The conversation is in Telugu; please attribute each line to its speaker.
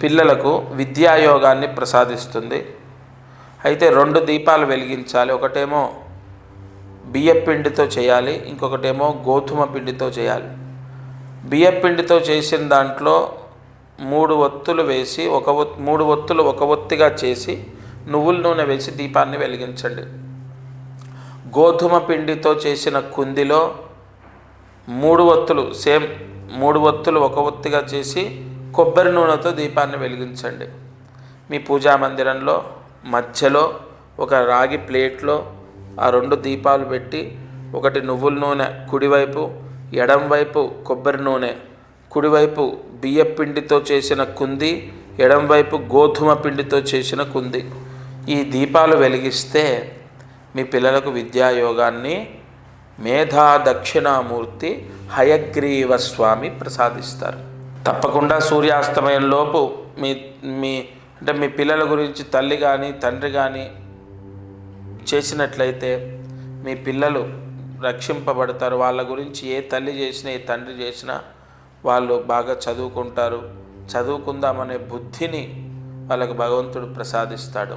Speaker 1: పిల్లలకు విద్యాయోగాన్ని ప్రసాదిస్తుంది. అయితే 2 దీపాలు వెలిగించాలి. ఒకటేమో బియ్యపిండితో చేయాలి, ఇంకొకటేమో గోధుమ పిండితో చేయాలి. బియ్యపిండితో చేసిన దాంట్లో 3 ఒత్తులు వేసి 3 ఒత్తులు ఒక ఒత్తిగా చేసి నువ్వుల నూనె వేసి దీపాన్ని వెలిగించండి. గోధుమ పిండితో చేసిన కుందిలో 3 ఒత్తులు సేమ్ 3 ఒత్తులు ఒక ఒత్తిగా చేసి కొబ్బరి నూనెతో దీపాన్ని వెలిగించండి. మీ పూజా మందిరంలో మధ్యలో ఒక రాగి ప్లేట్లో ఆ 2 దీపాలు పెట్టి, ఒకటి నువ్వుల నూనె కుడివైపు, ఎడంవైపు కొబ్బరి నూనె, కుడివైపు బియ్యపిండితో చేసిన కుంది, ఎడంవైపు గోధుమ పిండితో చేసిన కుంది. ఈ దీపాలు వెలిగిస్తే మీ పిల్లలకు విద్యాయోగాన్ని మేధా దక్షిణామూర్తి హయగ్రీవ స్వామి ప్రసాదిస్తారు. తప్పకుండా సూర్యాస్తమయంలోపు మీ పిల్లల గురించి తల్లి కానీ తండ్రి కానీ చేసినట్లయితే మీ పిల్లలు రక్షింపబడతారు. వాళ్ళ గురించి ఏ తల్లి చేసినా ఏ తండ్రి చేసినా వాళ్ళు బాగా చదువుకుంటారు. చదువుకుందామనే బుద్ధిని వాళ్ళకు భగవంతుడు ప్రసాదిస్తాడు.